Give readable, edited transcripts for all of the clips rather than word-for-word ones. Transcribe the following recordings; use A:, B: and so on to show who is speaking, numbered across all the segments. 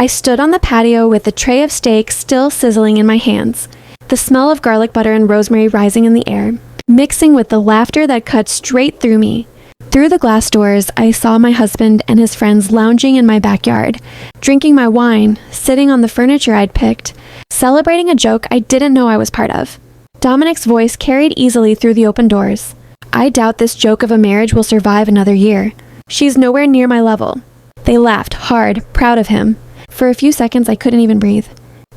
A: I stood on the patio with the tray of steak still sizzling in my hands, the smell of garlic butter and rosemary rising in the air, mixing with the laughter that cut straight through me. Through the glass doors, I saw my husband and his friends lounging in my backyard, drinking my wine, sitting on the furniture I'd picked, celebrating a joke I didn't know I was part of. Dominic's voice carried easily through the open doors. I doubt this joke of a marriage will survive another year. She's nowhere near my level. They laughed hard, proud of him. For a few seconds, I couldn't even breathe.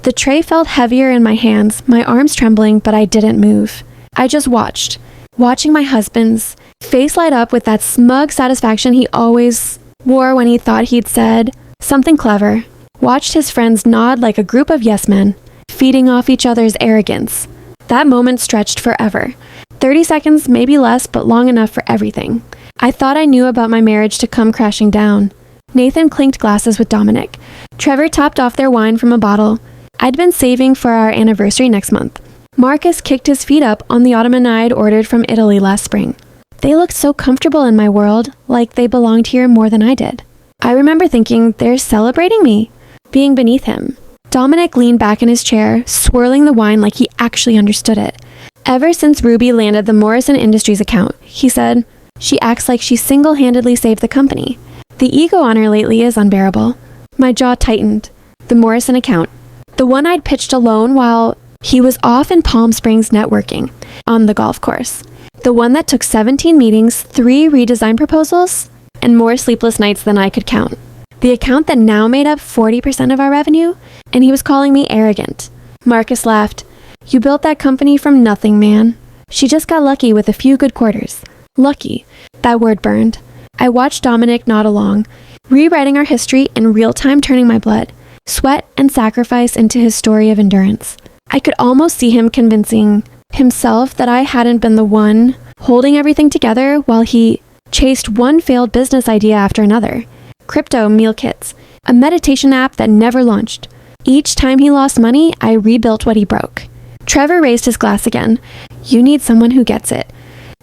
A: The tray felt heavier in my hands, my arms trembling, but I didn't move. I just watched, watching my husband's face light up with that smug satisfaction he always wore when he thought he'd said something clever. Watched his friends nod like a group of yes men, feeding off each other's arrogance. That moment stretched forever. 30 seconds, maybe less, but long enough for everything. I thought I knew about my marriage to come crashing down. Nathan clinked glasses with Dominic. Trevor topped off their wine from a bottle I'd been saving for our anniversary next month. Marcus kicked his feet up on the ottoman I'd ordered from Italy last spring. They looked so comfortable in my world, like they belonged here more than I did. I remember thinking, they're celebrating me, being beneath him. Dominic leaned back in his chair, swirling the wine like he actually understood it. Ever since Ruby landed the Morrison Industries account, he said, she acts like she single-handedly saved the company. The ego on her lately is unbearable. My jaw tightened. The Morrison account. The one I'd pitched alone while he was off in Palm Springs networking on the golf course. The one that took 17 meetings, 3 redesign proposals, and more sleepless nights than I could count. The account that now made up 40% of our revenue, and he was calling me arrogant. Marcus laughed. You built that company from nothing, man. She just got lucky with a few good quarters. Lucky. That word burned. I watched Dominic nod along, rewriting our history in real time, turning my blood, sweat, and sacrifice into his story of endurance. I could almost see him convincing himself that I hadn't been the one holding everything together while he chased one failed business idea after another. Crypto meal kits, a meditation app that never launched. Each time he lost money, I rebuilt what he broke. Trevor raised his glass again. You need someone who gets it.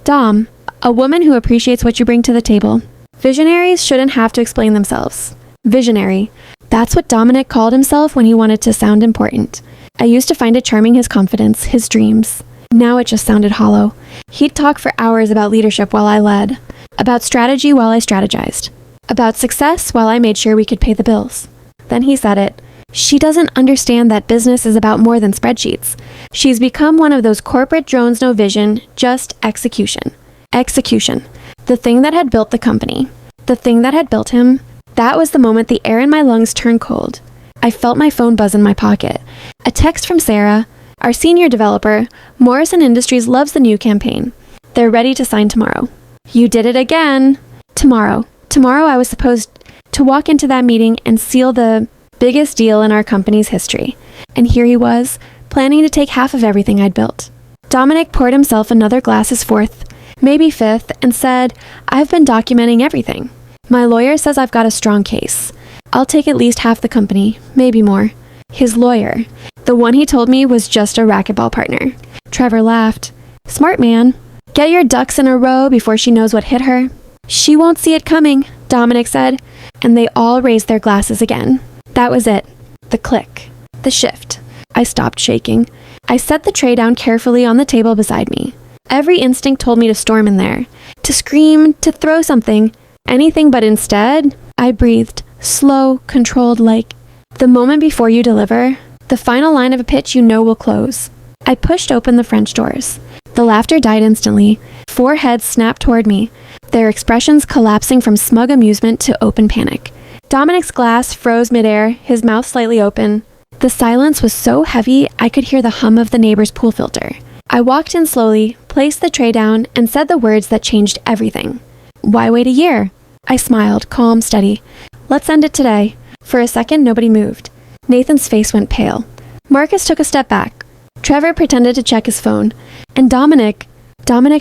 A: Dom, a woman who appreciates what you bring to the table. Visionaries shouldn't have to explain themselves. Visionary. That's what Dominic called himself when he wanted to sound important. I used to find it charming, his confidence, his dreams. Now it just sounded hollow. He'd talk for hours about leadership while I led, about strategy while I strategized, about success while I made sure we could pay the bills. Then he said it. She doesn't understand that business is about more than spreadsheets. She's become one of those corporate drones, no vision, just execution. Execution. The thing that had built the company. The thing that had built him. That was the moment the air in my lungs turned cold. I felt my phone buzz in my pocket. A text from Sarah, our senior developer. Morrison Industries loves the new campaign. They're ready to sign tomorrow. You did it again. Tomorrow. Tomorrow I was supposed to walk into that meeting and seal the biggest deal in our company's history. And here he was, planning to take half of everything I'd built. Dominic poured himself another glass, his fourth, maybe fifth, and said, I've been documenting everything. My lawyer says I've got a strong case. I'll take at least half the company, maybe more. His lawyer, the one he told me was just a racquetball partner. Trevor laughed. Smart man. Get your ducks in a row before she knows what hit her. She won't see it coming, Dominic said, and they all raised their glasses again. That was it. The click. The shift. I stopped shaking. I set the tray down carefully on the table beside me. Every instinct told me to storm in there, to scream, to throw something, anything, but instead, I breathed, slow, controlled, like the moment before you deliver, the final line of a pitch you know will close. I pushed open the French doors. The laughter died instantly. 4 heads snapped toward me, their expressions collapsing from smug amusement to open panic. Dominic's glass froze midair, his mouth slightly open. The silence was so heavy I could hear the hum of the neighbor's pool filter. I walked in slowly, placed the tray down, and said the words that changed everything. Why wait a year? I smiled, calm, steady. Let's end it today. For a second, nobody moved. Nathan's face went pale. Marcus took a step back. Trevor pretended to check his phone. And Dominic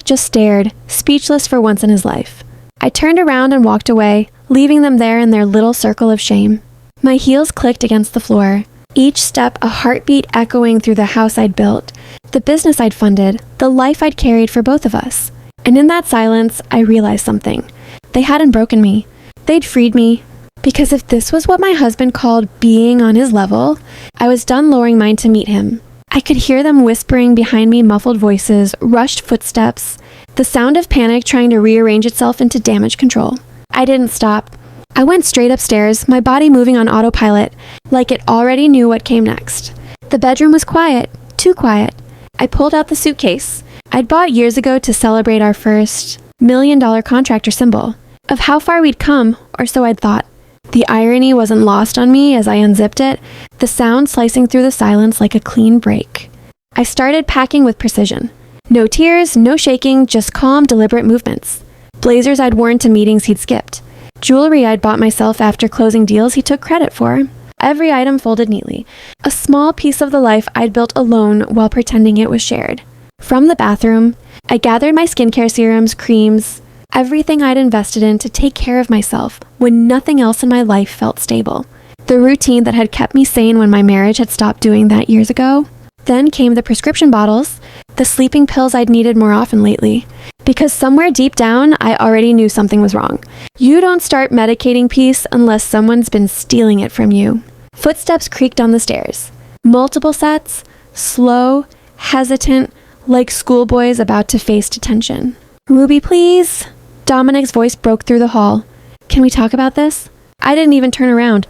A: just stared, speechless for once in his life. I turned around and walked away, leaving them there in their little circle of shame. My heels clicked against the floor. Each step a heartbeat echoing through the house I'd built, the business I'd funded, the life I'd carried for both of us. And in that silence, I realized something. They hadn't broken me. They'd freed me. Because if this was what my husband called being on his level, I was done lowering mine to meet him. I could hear them whispering behind me, muffled voices, rushed footsteps, the sound of panic trying to rearrange itself into damage control. I didn't stop. I went straight upstairs, my body moving on autopilot, like it already knew what came next. The bedroom was quiet, too quiet. I pulled out the suitcase I'd bought years ago to celebrate our first $1 million contractor symbol, of how far we'd come, or so I'd thought. The irony wasn't lost on me as I unzipped it, the sound slicing through the silence like a clean break. I started packing with precision. No tears, no shaking, just calm, deliberate movements. Blazers I'd worn to meetings he'd skipped. Jewelry I'd bought myself after closing deals he took credit for. Every item folded neatly. A small piece of the life I'd built alone while pretending it was shared. From the bathroom, I gathered my skincare serums, creams, everything I'd invested in to take care of myself when nothing else in my life felt stable. The routine that had kept me sane when my marriage had stopped doing that years ago. Then came the prescription bottles, the sleeping pills I'd needed more often lately. Because somewhere deep down, I already knew something was wrong. You don't start medicating peace unless someone's been stealing it from you. Footsteps creaked on the stairs. Multiple sets, slow, hesitant, like schoolboys about to face detention. "Ruby, please." Dominic's voice broke through the hall. "Can we talk about this?" I didn't even turn around.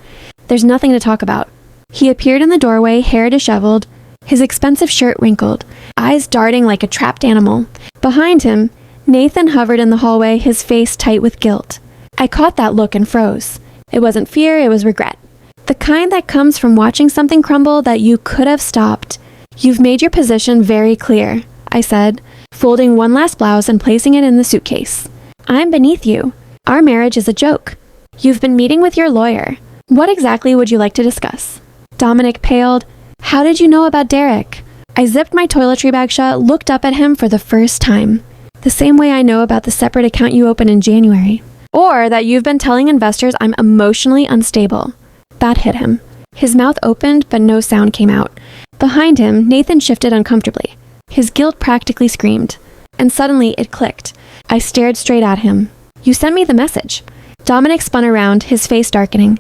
A: There's nothing to talk about. He appeared in the doorway, hair disheveled, his expensive shirt wrinkled, eyes darting like a trapped animal. Behind him, Nathan hovered in the hallway, his face tight with guilt. I caught that look and froze. It wasn't fear, it was regret. The kind that comes from watching something crumble that you could have stopped. "You've made your position very clear," I said, folding one last blouse and placing it in the suitcase. "I'm beneath you. Our marriage is a joke. You've been meeting with your lawyer. What exactly would you like to discuss?" Dominic paled. "How did you know about Derek?" I zipped my toiletry bag shut, looked up at him for the first time. "The same way I know about the separate account you opened in January. Or that you've been telling investors I'm emotionally unstable." That hit him. His mouth opened, but no sound came out. Behind him, Nathan shifted uncomfortably. His guilt practically screamed. And suddenly it clicked. I stared straight at him. "You sent me the message." Dominic spun around, his face darkening.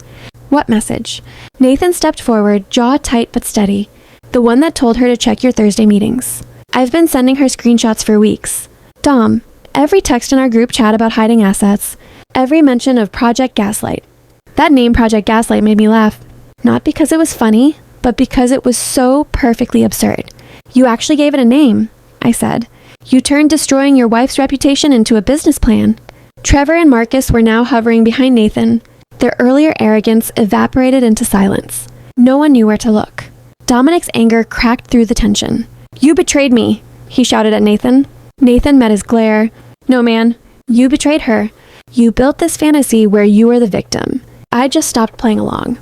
A: "What message?" Nathan stepped forward, jaw tight but steady. "The one that told her to check your Thursday meetings. I've been sending her screenshots for weeks. Dom, every text in our group chat about hiding assets, every mention of Project Gaslight." That name, Project Gaslight, made me laugh. Not because it was funny, but because it was so perfectly absurd. "You actually gave it a name," I said. "You turned destroying your wife's reputation into a business plan." Trevor and Marcus were now hovering behind Nathan. Their earlier arrogance evaporated into silence. No one knew where to look. Dominic's anger cracked through the tension. "You betrayed me," he shouted at Nathan. Nathan met his glare. "No, man, you betrayed her. You built this fantasy where you were the victim. I just stopped playing along."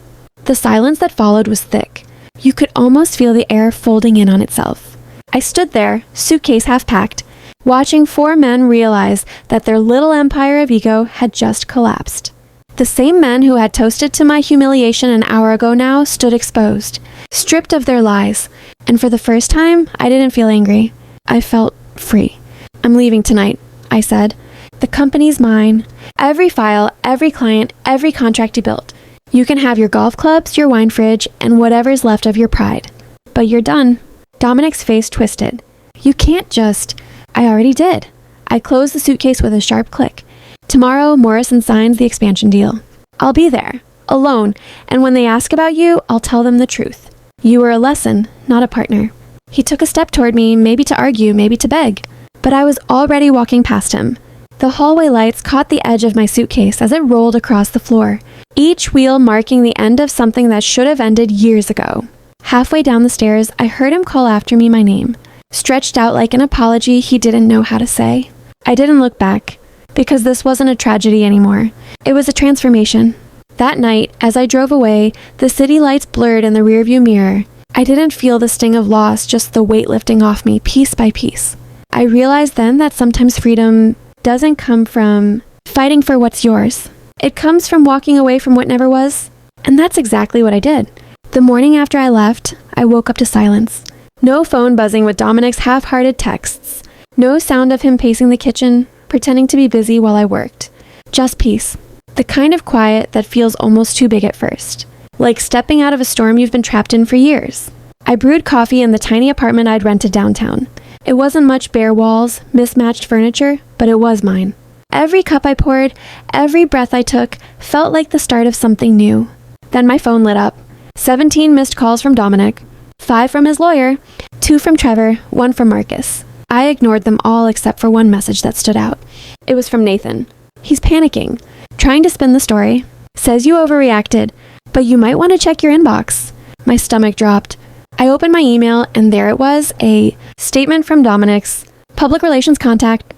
A: The silence that followed was thick. You could almost feel the air folding in on itself. I stood there, suitcase half packed, watching four men realize that their little empire of ego had just collapsed. The same men who had toasted to my humiliation an hour ago now stood exposed, stripped of their lies, and for the first time, I didn't feel angry. I felt free. "I'm leaving tonight," I said. "The company's mine. Every file, every client, every contract you built. You can have your golf clubs, your wine fridge, and whatever's left of your pride. But you're done." Dominic's face twisted. "You can't just..." "I already did." I closed the suitcase with a sharp click. "Tomorrow, Morrison signs the expansion deal. I'll be there, alone, and when they ask about you, I'll tell them the truth. You were a lesson, not a partner." He took a step toward me, maybe to argue, maybe to beg. But I was already walking past him. The hallway lights caught the edge of my suitcase as it rolled across the floor, each wheel marking the end of something that should have ended years ago. Halfway down the stairs, I heard him call after me my name, stretched out like an apology he didn't know how to say. I didn't look back, because this wasn't a tragedy anymore. It was a transformation. That night, as I drove away, the city lights blurred in the rearview mirror. I didn't feel the sting of loss, just the weight lifting off me piece by piece. I realized then that sometimes freedom doesn't come from fighting for what's yours. It comes from walking away from what never was. And that's exactly what I did. The morning after I left, I woke up to silence. No phone buzzing with Dominic's half-hearted texts. No sound of him pacing the kitchen, pretending to be busy while I worked. Just peace. The kind of quiet that feels almost too big at first, like stepping out of a storm you've been trapped in for years. I brewed coffee in the tiny apartment I'd rented downtown. It wasn't much bare walls, mismatched furniture, but it was mine. Every cup I poured, every breath I took, felt like the start of something new. Then my phone lit up. 17 missed calls from Dominic, 5 from his lawyer, 2 from Trevor, 1 from Marcus. I ignored them all except for one message that stood out. It was from Nathan. He's panicking, trying to spin the story. Says you overreacted, but you might want to check your inbox. My stomach dropped. I opened my email, and there it was, a statement from Dominic's public relations contact.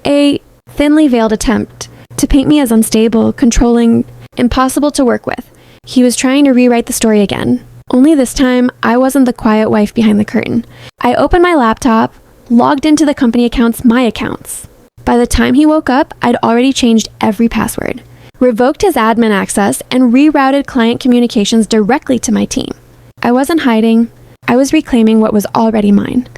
A: A thinly veiled attempt to paint me as unstable, controlling, impossible to work with. He was trying to rewrite the story again. Only this time, I wasn't the quiet wife behind the curtain. I opened my laptop, logged into the company accounts, my accounts. By the time he woke up, I'd already changed every password, revoked his admin access, and rerouted client communications directly to my team. I wasn't hiding. I was reclaiming what was already mine.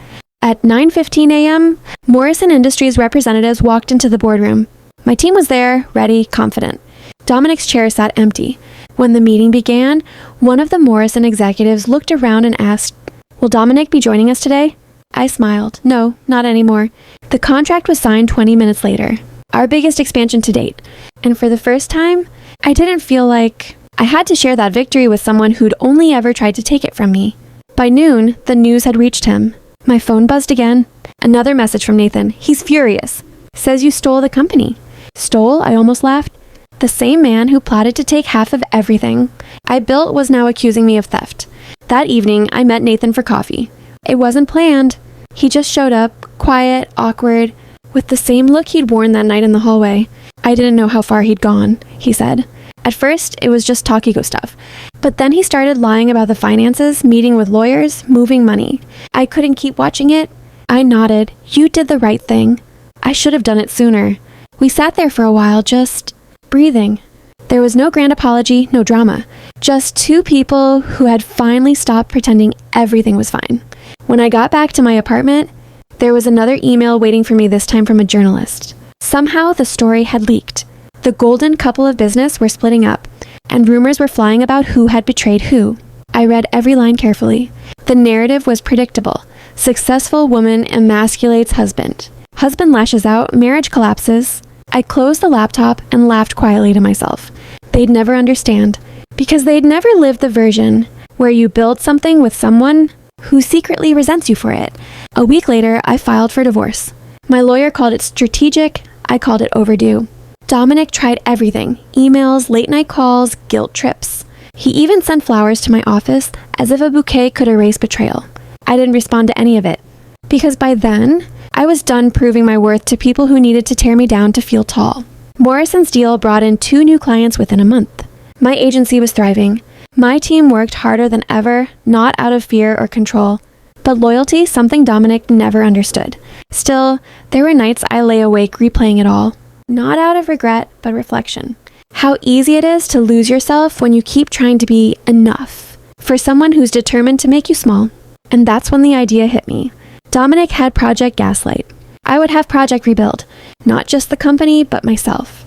A: At 9:15 a.m., Morrison Industries representatives walked into the boardroom. My team was there, ready, confident. Dominic's chair sat empty. When the meeting began, one of the Morrison executives looked around and asked, "Will Dominic be joining us today?" I smiled. No, not anymore. The contract was signed 20 minutes later, our biggest expansion to date. And for the first time, I didn't feel like I had to share that victory with someone who'd only ever tried to take it from me. By noon, the news had reached him. My phone buzzed again. Another message from Nathan. He's furious. Says you stole the company. Stole? I almost laughed. The same man who plotted to take half of everything I built was now accusing me of theft. That evening, I met Nathan for coffee. It wasn't planned. He just showed up, quiet, awkward, with the same look he'd worn that night in the hallway. I didn't know how far he'd gone, he said. At first, it was just talk ego stuff. But then he started lying about the finances, meeting with lawyers, moving money. I couldn't keep watching it. I nodded. You did the right thing. I should have done it sooner. We sat there for a while, just breathing. There was no grand apology, no drama. Just two people who had finally stopped pretending everything was fine. When I got back to my apartment, there was another email waiting for me, this time from a journalist. Somehow the story had leaked. The golden couple of business were splitting up, and rumors were flying about who had betrayed who. I read every line carefully. The narrative was predictable. Successful woman emasculates husband. Husband lashes out, marriage collapses. I closed the laptop and laughed quietly to myself. They'd never understand, because they'd never lived the version where you build something with someone who secretly resents you for it. A week later, I filed for divorce. My lawyer called it strategic. I called it overdue. Dominic tried everything: emails, late-night calls, guilt trips. He even sent flowers to my office as if a bouquet could erase betrayal. I didn't respond to any of it, because by then, I was done proving my worth to people who needed to tear me down to feel tall. Morrison's deal brought in 2 new clients within a month. My agency was thriving. My team worked harder than ever, not out of fear or control, but loyalty, something Dominic never understood. Still, there were nights I lay awake replaying it all. Not out of regret, but reflection. How easy it is to lose yourself when you keep trying to be enough for someone who's determined to make you small. And that's when the idea hit me. Dominic had Project Gaslight. I would have Project Rebuild, not just the company, but myself.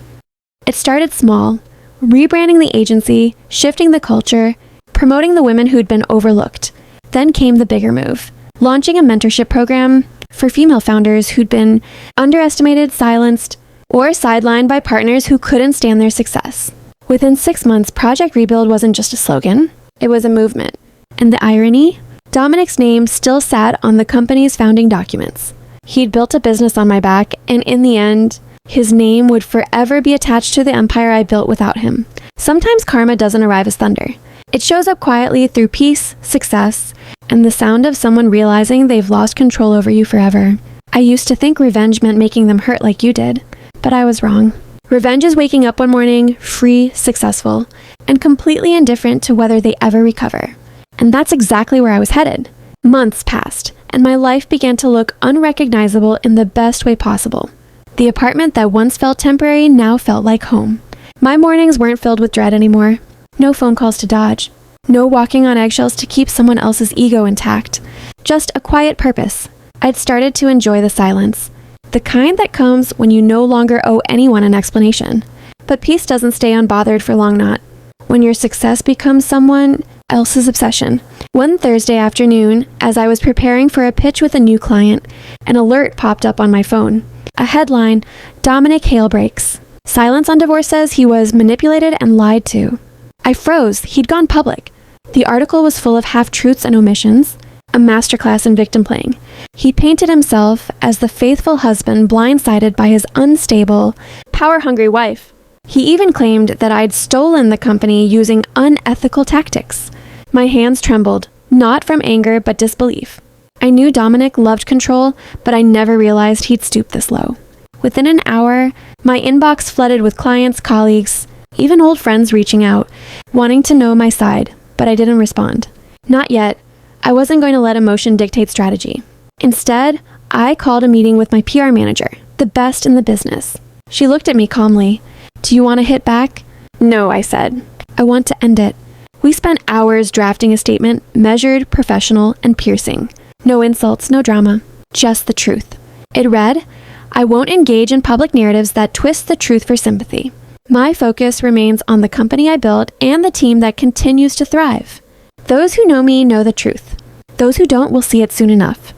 A: It started small, rebranding the agency, shifting the culture, promoting the women who'd been overlooked. Then came the bigger move, launching a mentorship program for female founders who'd been underestimated, silenced, or sidelined by partners who couldn't stand their success. Within 6 months, Project Rebuild wasn't just a slogan, it was a movement. And the irony? Dominic's name still sat on the company's founding documents. He'd built a business on my back, and in the end, his name would forever be attached to the empire I built without him. Sometimes karma doesn't arrive as thunder. It shows up quietly through peace, success, and the sound of someone realizing they've lost control over you forever. I used to think revenge meant making them hurt like you did, but I was wrong. Revenge is waking up one morning, free, successful, and completely indifferent to whether they ever recover. And that's exactly where I was headed. Months passed, and my life began to look unrecognizable in the best way possible. The apartment that once felt temporary now felt like home. My mornings weren't filled with dread anymore. No phone calls to dodge. No walking on eggshells to keep someone else's ego intact. Just a quiet purpose. I'd started to enjoy the silence. The kind that comes when you no longer owe anyone an explanation. But peace doesn't stay unbothered for long, not when your success becomes someone else's obsession. One Thursday afternoon, as I was preparing for a pitch with a new client, an alert popped up on my phone. A headline, Dominic Hale breaks. Silence on divorce says he was manipulated and lied to. I froze. He'd gone public. The article was full of half-truths and omissions, a masterclass in victim playing. He painted himself as the faithful husband blindsided by his unstable, power-hungry wife. He even claimed that I'd stolen the company using unethical tactics. My hands trembled, not from anger but disbelief. I knew Dominic loved control, but I never realized he'd stoop this low. Within an hour, my inbox flooded with clients, colleagues, even old friends reaching out, wanting to know my side, but I didn't respond. Not yet. I wasn't going to let emotion dictate strategy. Instead, I called a meeting with my PR manager, the best in the business. She looked at me calmly. Do you want to hit back? No, I said. I want to end it. We spent hours drafting a statement, measured, professional, and piercing. No insults, no drama, just the truth. It read, I won't engage in public narratives that twist the truth for sympathy. My focus remains on the company I built and the team that continues to thrive. Those who know me know the truth. Those who don't will see it soon enough.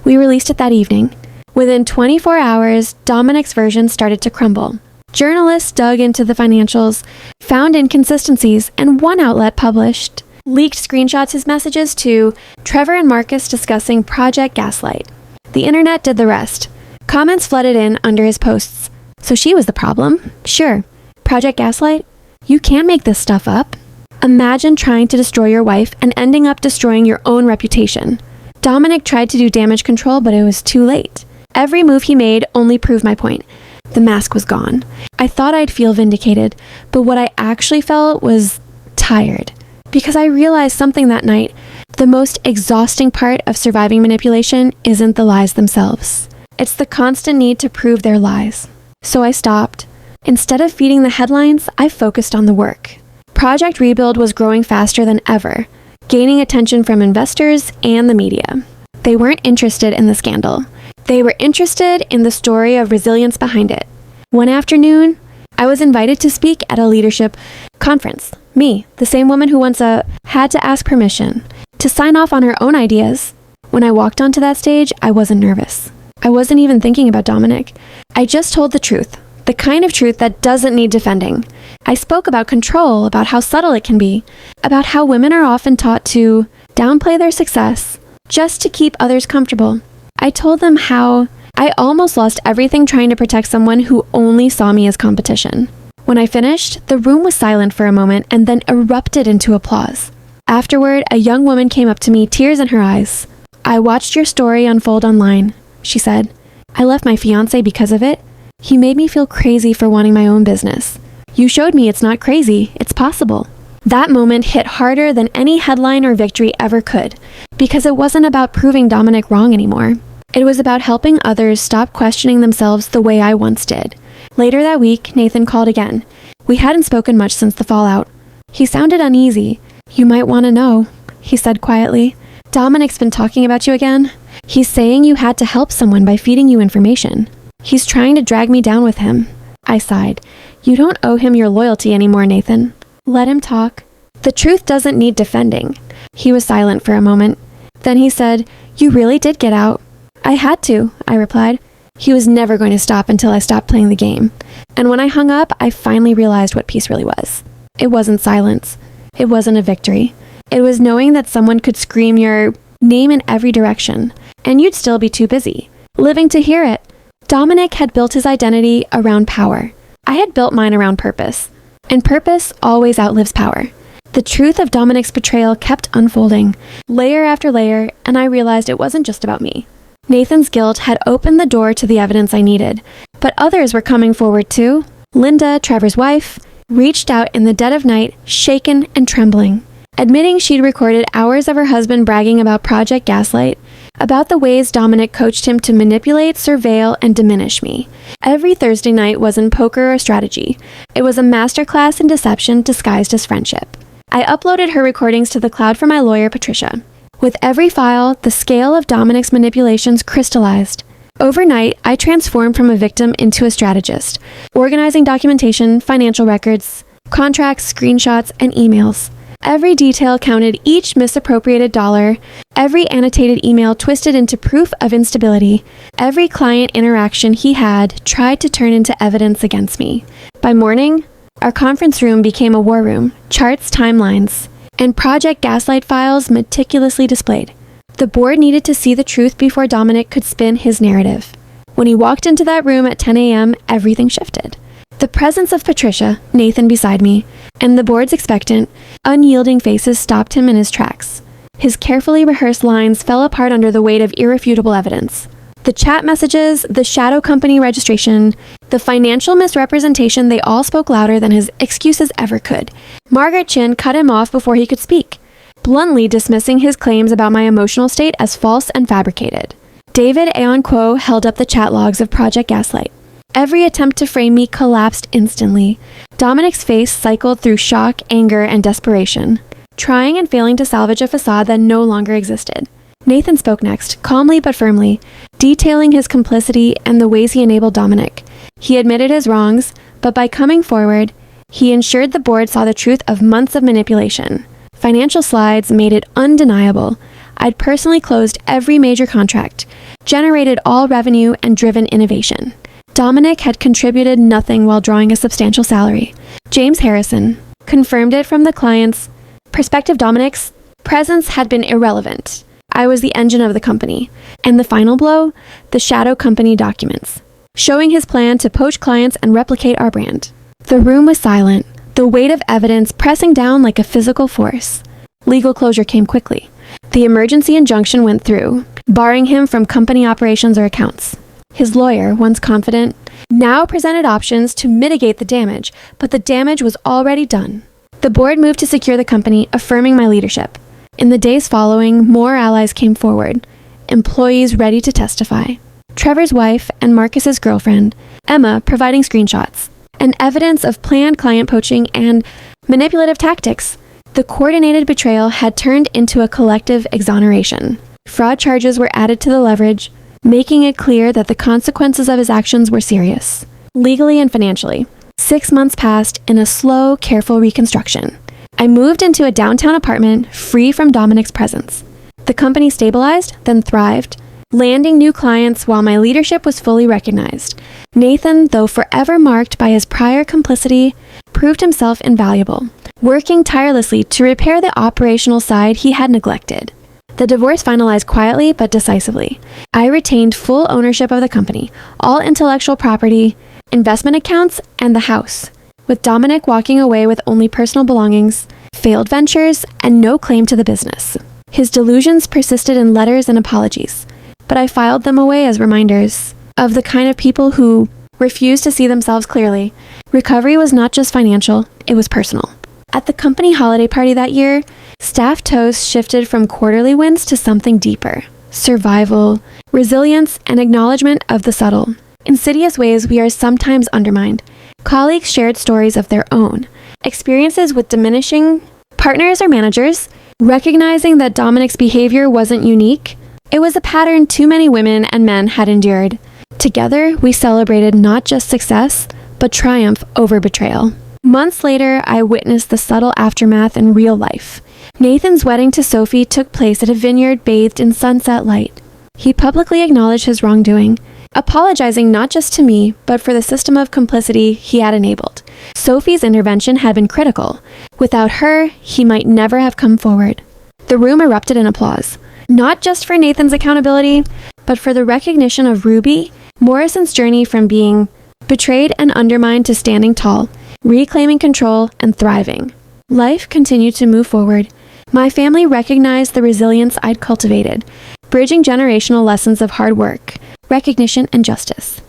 A: We released it that evening. Within 24 hours, Dominic's version started to crumble. Journalists dug into the financials, found inconsistencies, and one outlet published leaked screenshots his messages to Trevor and Marcus discussing Project Gaslight. The internet did the rest. Comments flooded in under his posts. So she was the problem? Sure. Project Gaslight? You can't make this stuff up. Imagine trying to destroy your wife and ending up destroying your own reputation. Dominic tried to do damage control, but it was too late. Every move he made only proved my point. The mask was gone. I thought I'd feel vindicated, but what I actually felt was tired. Because I realized something that night. The most exhausting part of surviving manipulation isn't the lies themselves. It's the constant need to prove their lies. So I stopped. Instead of feeding the headlines, I focused on the work. Project Rebuild was growing faster than ever, gaining attention from investors and the media. They weren't interested in the scandal. They were interested in the story of resilience behind it. One afternoon, I was invited to speak at a leadership conference. Me, the same woman who once had to ask permission to sign off on her own ideas. When I walked onto that stage, I wasn't nervous. I wasn't even thinking about Dominic. I just told the truth, the kind of truth that doesn't need defending. I spoke about control, about how subtle it can be, about how women are often taught to downplay their success just to keep others comfortable. I told them how I almost lost everything trying to protect someone who only saw me as competition. When I finished, the room was silent for a moment and then erupted into applause. Afterward, a young woman came up to me, tears in her eyes. I watched your story unfold online, she said. I left my fiancé because of it. He made me feel crazy for wanting my own business. You showed me it's not crazy, it's possible. That moment hit harder than any headline or victory ever could, because it wasn't about proving Dominic wrong anymore. It was about helping others stop questioning themselves the way I once did. Later that week, Nathan called again. We hadn't spoken much since the fallout. He sounded uneasy. You might want to know, he said quietly. Dominic's been talking about you again. He's saying you had to help someone by feeding you information. He's trying to drag me down with him. I sighed. You don't owe him your loyalty anymore, Nathan. Let him talk. The truth doesn't need defending. He was silent for a moment. Then he said, You really did get out. I had to, I replied. He was never going to stop until I stopped playing the game. And when I hung up, I finally realized what peace really was. It wasn't silence. It wasn't a victory. It was knowing that someone could scream your name in every direction, and you'd still be too busy, living to hear it. Dominic had built his identity around power. I had built mine around purpose. And purpose always outlives power. The truth of Dominic's betrayal kept unfolding, layer after layer, and I realized it wasn't just about me. Nathan's guilt had opened the door to the evidence I needed, but others were coming forward too. Linda, Trevor's wife, reached out in the dead of night, shaken and trembling, admitting she'd recorded hours of her husband bragging about Project Gaslight, about the ways Dominic coached him to manipulate, surveil, and diminish me. Every Thursday night wasn't poker or strategy. It was a masterclass in deception disguised as friendship. I uploaded her recordings to the cloud for my lawyer, Patricia. With every file, the scale of Dominic's manipulations crystallized. Overnight, I transformed from a victim into a strategist, organizing documentation, financial records, contracts, screenshots, and emails. Every detail counted, each misappropriated dollar, every annotated email twisted into proof of instability, every client interaction he had tried to turn into evidence against me. By morning, our conference room became a war room, charts, timelines, and Project Gaslight files meticulously displayed. The board needed to see the truth before Dominic could spin his narrative. When he walked into that room at 10 a.m., everything shifted. The presence of Patricia, Nathan beside me, and the board's expectant, unyielding faces stopped him in his tracks. His carefully rehearsed lines fell apart under the weight of irrefutable evidence. The chat messages, the shadow company registration, the financial misrepresentation, they all spoke louder than his excuses ever could. Margaret Chin cut him off before he could speak, bluntly dismissing his claims about my emotional state as false and fabricated. David Aon Quo held up the chat logs of Project Gaslight. Every attempt to frame me collapsed instantly. Dominic's face cycled through shock, anger, and desperation, trying and failing to salvage a facade that no longer existed. Nathan spoke next, calmly but firmly, detailing his complicity and the ways he enabled Dominic. He admitted his wrongs, but by coming forward, he ensured the board saw the truth of months of manipulation. Financial slides made it undeniable. I'd personally closed every major contract, generated all revenue, and driven innovation. Dominic had contributed nothing while drawing a substantial salary. James Harrison confirmed it from the client's perspective. Dominic's presence had been irrelevant. I was the engine of the company. And the final blow, the shadow company documents, showing his plan to poach clients and replicate our brand. The room was silent, the weight of evidence pressing down like a physical force. Legal closure came quickly. The emergency injunction went through, barring him from company operations or accounts. His lawyer, once confident, now presented options to mitigate the damage, but the damage was already done. The board moved to secure the company, affirming my leadership. In the days following, more allies came forward, employees ready to testify. Trevor's wife and Marcus's girlfriend, Emma, providing screenshots and evidence of planned client poaching and manipulative tactics. The coordinated betrayal had turned into a collective exoneration. Fraud charges were added to the leverage, making it clear that the consequences of his actions were serious, legally and financially. 6 months passed in a slow, careful reconstruction. I moved into a downtown apartment free from Dominic's presence. The company stabilized, then thrived, landing new clients while my leadership was fully recognized. Nathan, though forever marked by his prior complicity, proved himself invaluable, working tirelessly to repair the operational side he had neglected. The divorce finalized quietly but decisively. I retained full ownership of the company, all intellectual property, investment accounts, and the house, with Dominic walking away with only personal belongings, failed ventures, and no claim to the business. His delusions persisted in letters and apologies, but I filed them away as reminders of the kind of people who refuse to see themselves clearly. Recovery was not just financial, it was personal. At the company holiday party that year, staff toast shifted from quarterly wins to something deeper: survival, resilience, and acknowledgement of the subtle, insidious ways we are sometimes undermined. Colleagues shared stories of their own, experiences with diminishing partners or managers, recognizing that Dominic's behavior wasn't unique. It was a pattern too many women and men had endured. Together, we celebrated not just success, but triumph over betrayal. Months later, I witnessed the subtle aftermath in real life. Nathan's wedding to Sophie took place at a vineyard bathed in sunset light. He publicly acknowledged his wrongdoing, apologizing not just to me, but for the system of complicity he had enabled. Sophie's intervention had been critical. Without her, he might never have come forward. The room erupted in applause, not just for Nathan's accountability, but for the recognition of Ruby, Morrison's journey from being betrayed and undermined to standing tall, reclaiming control, and thriving. Life continued to move forward. My family recognized the resilience I'd cultivated, bridging generational lessons of hard work, recognition, and justice.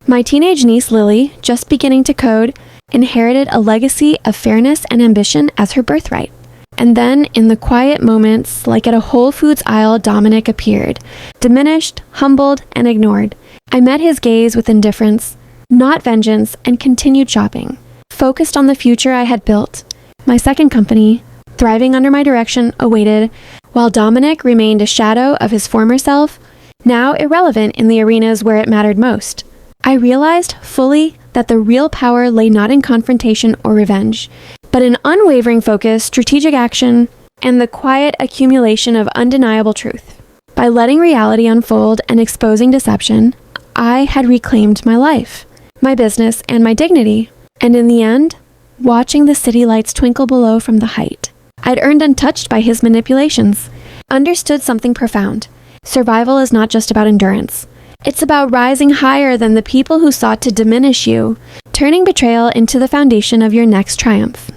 A: My teenage niece Lily, just beginning to code, inherited a legacy of fairness and ambition as her birthright. And then, in the quiet moments, like at a Whole Foods aisle, Dominic appeared, diminished, humbled, and ignored. I met his gaze with indifference, not vengeance, and continued shopping, focused on the future I had built. My second company, thriving under my direction, awaited, while Dominic remained a shadow of his former self, now irrelevant in the arenas where it mattered most. I realized fully that the real power lay not in confrontation or revenge, but in unwavering focus, strategic action, and the quiet accumulation of undeniable truth. By letting reality unfold and exposing deception, I had reclaimed my life, my business, and my dignity. And in the end, watching the city lights twinkle below from the height, I'd earned untouched by his manipulations, understood something profound. Survival is not just about endurance. It's about rising higher than the people who sought to diminish you, turning betrayal into the foundation of your next triumph.